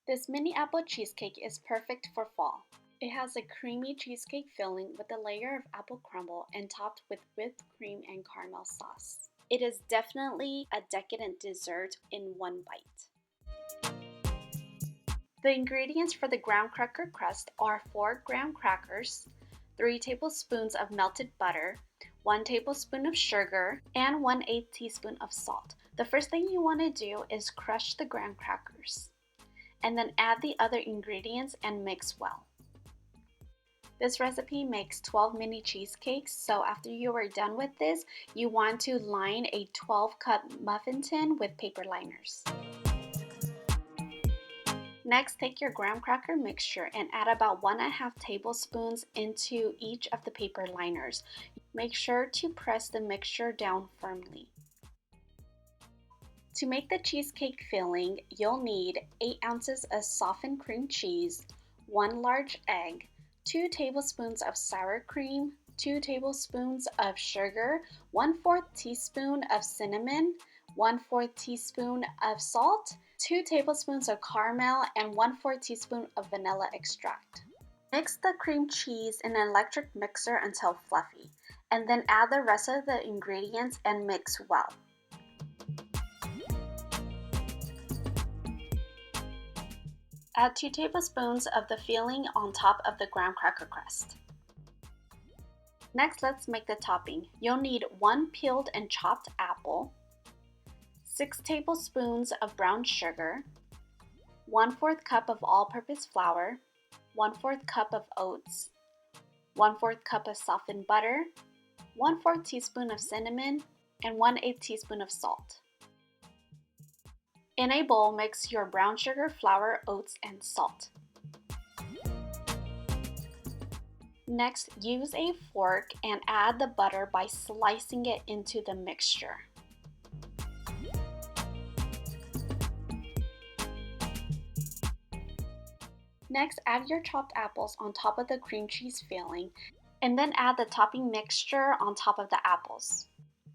This mini apple cheesecake is perfect for fall. It has a creamy cheesecake filling with a layer of apple crumble and topped with whipped cream and caramel sauce. It is definitely a decadent dessert in one bite. The ingredients for the graham cracker crust are 4 graham crackers, 3 tablespoons of melted butter, 1 tablespoon of sugar, and 1/8 teaspoon of salt. The first thing you want to do is crush the graham crackers, and then add the other ingredients and mix well. This recipe makes 12 mini cheesecakes, so after you are done with this, you want to line a 12-cup muffin tin with paper liners. Next, take your graham cracker mixture and add about 1½ tablespoons into each of the paper liners. Make sure to press the mixture down firmly. To make the cheesecake filling, you'll need 8 ounces of softened cream cheese, 1 large egg, 2 tablespoons of sour cream, 2 tablespoons of sugar, 1/4 teaspoon of cinnamon, 1/4 teaspoon of salt, 2 tablespoons of caramel, and 1/4 teaspoon of vanilla extract. Mix the cream cheese in an electric mixer until fluffy, and then add the rest of the ingredients and mix well. Add 2 tablespoons of the filling on top of the graham cracker crust. Next, let's make the topping. You'll need 1 peeled and chopped apple, 6 tablespoons of brown sugar, 1/4 cup of all-purpose flour, 1/4 cup of oats, 1/4 cup of softened butter, 1/4 teaspoon of cinnamon, and 1/8 teaspoon of salt. In a bowl, mix your brown sugar, flour, oats, and salt. Next, use a fork and add the butter by slicing it into the mixture. Next, add your chopped apples on top of the cream cheese filling, and then add the topping mixture on top of the apples.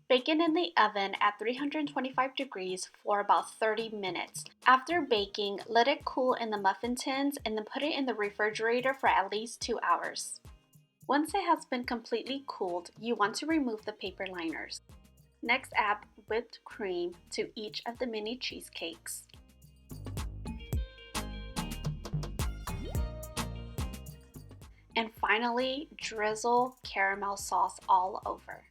Bake it in the oven at 325 degrees for about 30 minutes. After baking, let it cool in the muffin tins and then put it in the refrigerator for at least 2 hours. Once it has been completely cooled, you want to remove the paper liners. Next, add whipped cream to each of the mini cheesecakes. And finally, drizzle caramel sauce all over.